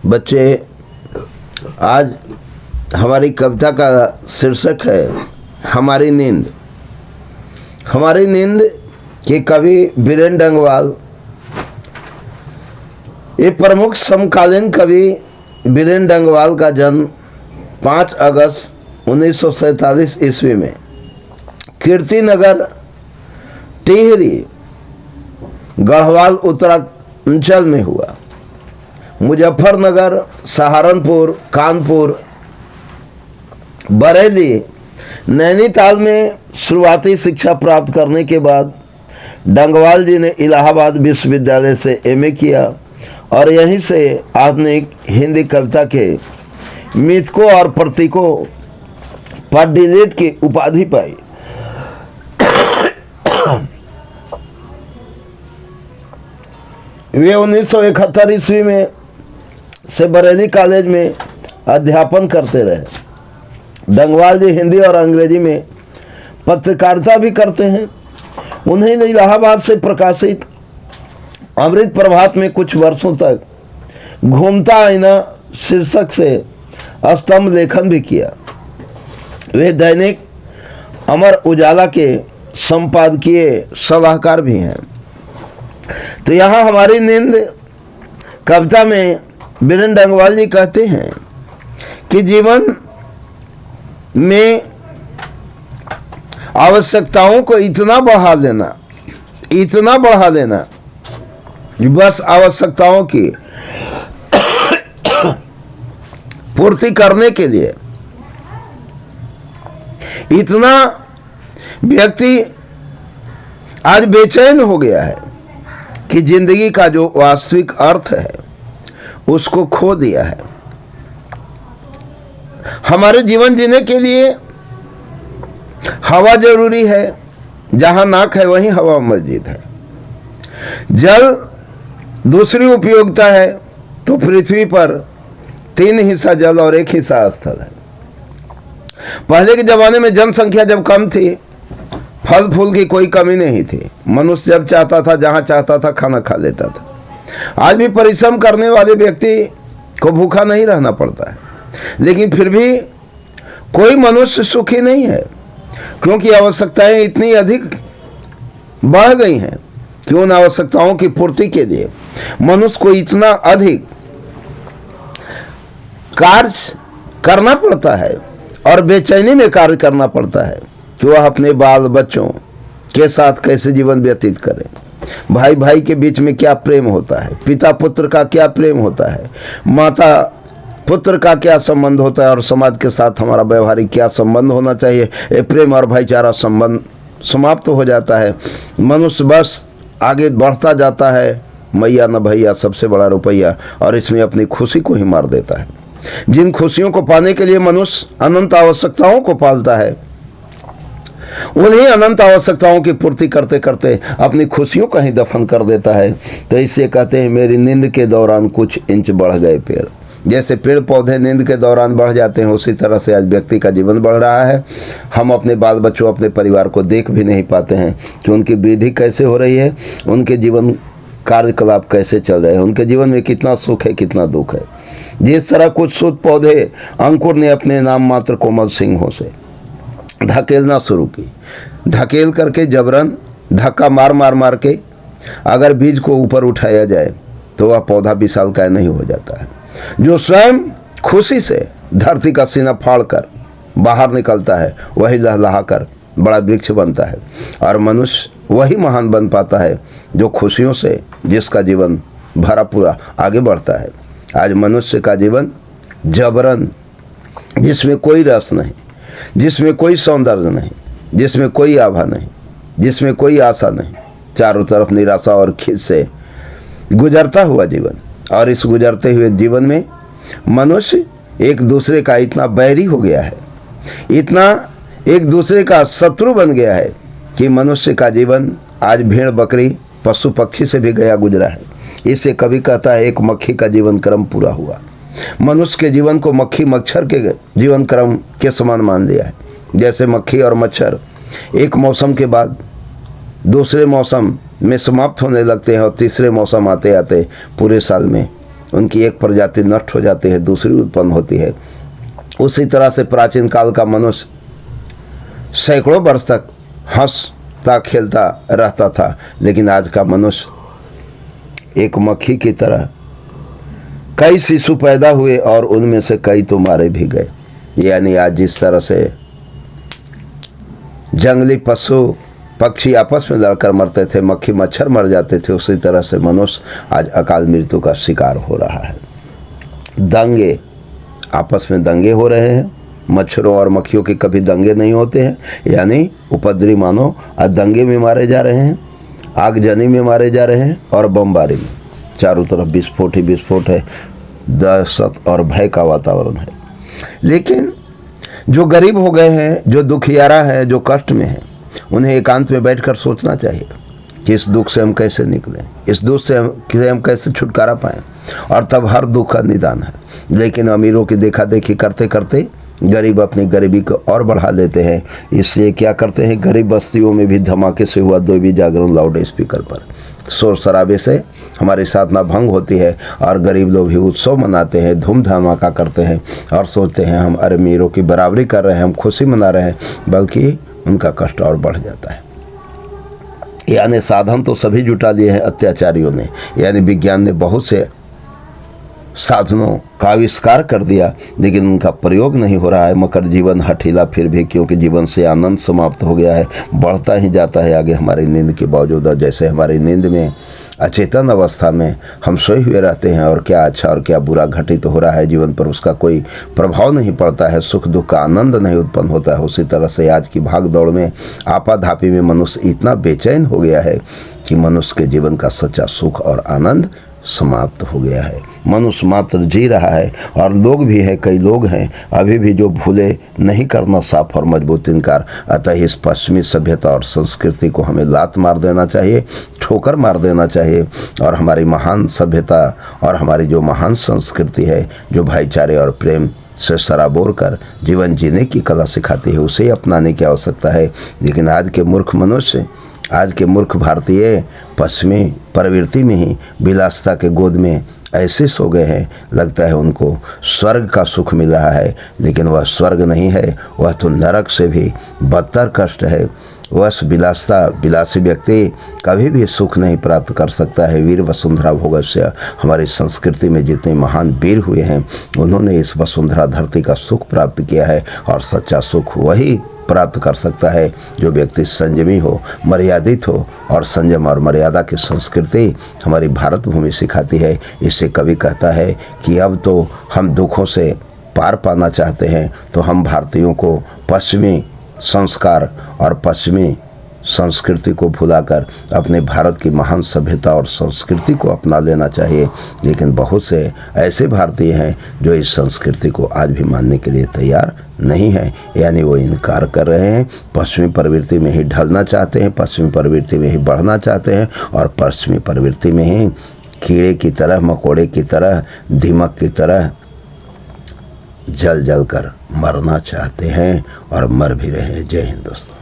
बच्चे, आज हमारी कविता का शीर्षक है हमारी नींद। हमारी नींद के कवि बीरेन डंगवाल। ये प्रमुख समकालीन कवि बीरेन डंगवाल का जन्म 5 अगस्त 1947 ईस्वी में कीर्तिनगर टिहरी गढ़वाल उत्तरांचल में हुआ। मुजफ्फरनगर, सहारनपुर, कानपुर, बरेली, नैनीताल में शुरुआती शिक्षा प्राप्त करने के बाद डंगवाल जी ने इलाहाबाद विश्वविद्यालय से एमए किया और यहीं से आधुनिक हिंदी कविता के मिथकों और प्रतीकों पर डीलिट की उपाधि पाई। वे 1971 ईस्वी में से बरेली कॉलेज में अध्यापन करते रहे। डंगवाल जी हिंदी और अंग्रेजी में पत्रकारिता भी करते हैं। उन्हें इलाहाबाद से प्रकाशित अमृत प्रभात में कुछ वर्षों तक घूमता आईना शीर्षक से स्तंभ लेखन भी किया। वे दैनिक अमर उजाला के संपादकीय सलाहकार भी हैं। तो यहाँ हमारी नींद कविता में बीरेन डंगवाल जी कहते हैं कि जीवन में आवश्यकताओं को इतना बढ़ा लेना कि बस आवश्यकताओं की पूर्ति करने के लिए इतना व्यक्ति आज बेचैन हो गया है कि जिंदगी का जो वास्तविक अर्थ है उसको खो दिया है। हमारे जीवन जीने के लिए हवा जरूरी है, जहां नाक है वहीं हवा मस्जिद है। जल दूसरी उपयोगिता है, तो पृथ्वी पर 3 हिस्सा जल और 1 हिस्सा स्थल है। पहले के जमाने में जनसंख्या जब कम थी, फल फूल की कोई कमी नहीं थी। मनुष्य जब चाहता था, जहां चाहता था, खाना खा लेता था। आज भी परिश्रम करने वाले व्यक्ति को भूखा नहीं रहना पड़ता है, लेकिन फिर भी कोई मनुष्य सुखी नहीं है, क्योंकि आवश्यकताएं इतनी अधिक बढ़ गई हैं कि उन आवश्यकताओं की पूर्ति के लिए मनुष्य को इतना अधिक कार्य करना पड़ता है और बेचैनी में कार्य करना पड़ता है कि वह अपने बाल बच्चों के साथ कैसे जीवन व्यतीत करे। भाई भाई के बीच में क्या प्रेम होता है, पिता पुत्र का क्या प्रेम होता है, माता पुत्र का क्या संबंध होता है और समाज के साथ हमारा व्यवहारिक क्या संबंध होना चाहिए। ये प्रेम और भाईचारा संबंध समाप्त हो जाता है। मनुष्य बस आगे बढ़ता जाता है, मैया न भैया सबसे बड़ा रुपया, और इसमें अपनी खुशी को ही मार देता है। जिन खुशियों को पाने के लिए मनुष्य अनंत आवश्यकताओं को पालता है, उन्हीं अनंत आवश्यकताओं की पूर्ति करते करते अपनी खुशियों का ही दफन कर देता है। तो इसे कहते हैं मेरी नींद के दौरान कुछ इंच बढ़ गए पेड़। जैसे पेड़ पौधे नींद के दौरान बढ़ जाते हैं, उसी तरह से आज व्यक्ति का जीवन बढ़ रहा है। हम अपने बाल बच्चों, अपने परिवार को देख भी नहीं पाते हैं कि उनकी वृद्धि कैसे हो रही है, उनके जीवन कार्यकलाप कैसे चल रहे हैं, उनके जीवन में कितना सुख है, कितना दुख है। जिस तरह कुछ शुद्ध पौधे अंकुर ने अपने नाम मात्र कोमल सिंहों से धकेलना शुरू की, धकेल करके जबरन धक्का मार के अगर बीज को ऊपर उठाया जाए तो वह पौधा विशालकाय नहीं हो जाता है। जो स्वयं खुशी से धरती का सीना फाड़कर बाहर निकलता है, वही लहलहाकर बड़ा वृक्ष बनता है। और मनुष्य वही महान बन पाता है जो खुशियों से, जिसका जीवन भरा पूरा आगे बढ़ता है। आज मनुष्य का जीवन जबरन, जिसमें कोई रस नहीं, जिसमें कोई सौंदर्य नहीं, जिसमें कोई आभा नहीं, जिसमें कोई आशा नहीं, चारों तरफ निराशा और खींच से गुजरता हुआ जीवन। और इस गुजरते हुए जीवन में मनुष्य एक दूसरे का इतना बैरी हो गया है, इतना एक दूसरे का शत्रु बन गया है कि मनुष्य का जीवन आज भेड़ बकरी पशु पक्षी से भी गया गुजरा है। इसे कभी कहता है एक मक्खी का जीवन क्रम पूरा हुआ। मनुष्य के जीवन को मक्खी मच्छर के जीवन क्रम के समान मान लिया है। जैसे मक्खी और मच्छर एक मौसम के बाद दूसरे मौसम में समाप्त होने लगते हैं और तीसरे मौसम आते आते पूरे साल में उनकी एक प्रजाति नष्ट हो जाती है, दूसरी उत्पन्न होती है। उसी तरह से प्राचीन काल का मनुष्य सैकड़ों वर्ष तक हंसता खेलता रहता था, लेकिन आज का मनुष्य एक मक्खी की तरह, कई शिशु पैदा हुए और उनमें से कई तो मारे भी गए। यानी आज जिस तरह से जंगली पशु पक्षी आपस में लड़कर मरते थे, मक्खी मच्छर मर जाते थे, उसी तरह से मनुष्य आज अकाल मृत्यु का शिकार हो रहा है। दंगे, आपस में दंगे हो रहे हैं। मच्छरों और मक्खियों के कभी दंगे नहीं होते हैं, यानी उपद्रवी मानव आज दंगे में मारे जा रहे हैं, आगजनी में मारे जा रहे हैं और बमबारी में। चारों तरफ विस्फोट ही विस्फोट है, दहशत और भय का वातावरण है। लेकिन जो गरीब हो गए हैं, जो दुखियारा है, जो कष्ट में है, उन्हें एकांत में बैठकर सोचना चाहिए कि इस दुख से हम कैसे निकलें, इस दुख से हम कैसे छुटकारा पाएं, और तब हर दुख का निदान है। लेकिन अमीरों की देखा देखी करते करते गरीब अपनी गरीबी को और बढ़ा लेते हैं। इसलिए क्या करते हैं, गरीब बस्तियों में भी धमाके से हुआ देवी जागरण लाउड स्पीकर पर शोर शराबे से हमारी साधना भंग होती है, और गरीब लोग भी उत्सव मनाते हैं, धूम धमाका करते हैं और सोचते हैं हम अमीरों की बराबरी कर रहे हैं, हम खुशी मना रहे हैं, बल्कि उनका कष्ट और बढ़ जाता है। यानी साधन तो सभी जुटा लिए हैं अत्याचारियों ने, यानी विज्ञान ने बहुत से साधनों का आविष्कार कर दिया, लेकिन उनका प्रयोग नहीं हो रहा है। मगर जीवन हठीला फिर भी, क्योंकि जीवन से आनंद समाप्त हो गया है, बढ़ता ही जाता है आगे हमारी नींद के बावजूद। जैसे हमारी नींद में अचेतन अवस्था में हम सोए हुए रहते हैं और क्या अच्छा और क्या बुरा घटित हो रहा है जीवन पर, उसका कोई प्रभाव नहीं पड़ता है, सुख दुख का आनंद नहीं उत्पन्न होता है। उसी तरह से आज की भाग दौड़ में आपाधापी में मनुष्य इतना बेचैन हो गया है कि मनुष्य के जीवन का सच्चा सुख और आनंद समाप्त हो गया है। मनुष्य मात्र जी रहा है, और लोग भी हैं, कई लोग हैं अभी भी जो भूले नहीं करना साफ और मजबूत इनकार। अतः इस पश्चिमी सभ्यता और संस्कृति को हमें लात मार देना चाहिए, ठोकर मार देना चाहिए, और हमारी महान सभ्यता और हमारी जो महान संस्कृति है, जो भाईचारे और प्रेम से सराबोर कर जीवन जीने की कला सिखाती है, उसे अपनाने की आवश्यकता है। लेकिन आज के मूर्ख मनुष्य, आज के मूर्ख भारतीय पश्चिमी प्रवृत्ति में ही विलासिता के गोद में ऐसे सो गए हैं, लगता है उनको स्वर्ग का सुख मिल रहा है, लेकिन वह स्वर्ग नहीं है, वह तो नरक से भी बदतर कष्ट है। वह विलासी व्यक्ति कभी भी सुख नहीं प्राप्त कर सकता है। वीर वसुंधरा भोगस्य, हमारी संस्कृति में जितने महान वीर हुए हैं, उन्होंने इस वसुंधरा धरती का सुख प्राप्त किया है, और सच्चा सुख वही प्राप्त कर सकता है जो व्यक्ति संयमी हो, मर्यादित हो, और संयम और मर्यादा की संस्कृति हमारी भारत भूमि सिखाती है। इससे कवि कहता है कि अब तो हम दुखों से पार पाना चाहते हैं, तो हम भारतीयों को पश्चिमी संस्कार और पश्चिमी संस्कृति को भुलाकर अपने भारत की महान सभ्यता और संस्कृति को अपना लेना चाहिए। लेकिन बहुत से ऐसे भारतीय हैं जो इस संस्कृति को आज भी मानने के लिए तैयार नहीं है, यानी वो इनकार कर रहे हैं, पश्चिमी प्रवृत्ति में ही ढलना चाहते हैं, पश्चिमी प्रवृत्ति में ही बढ़ना चाहते हैं, और पश्चिमी प्रवृत्ति में ही कीड़े की तरह, मकोड़े की तरह, दीमक की तरह जल जल कर मरना चाहते हैं, और मर भी रहे हैं। जय हिंद दोस्तों।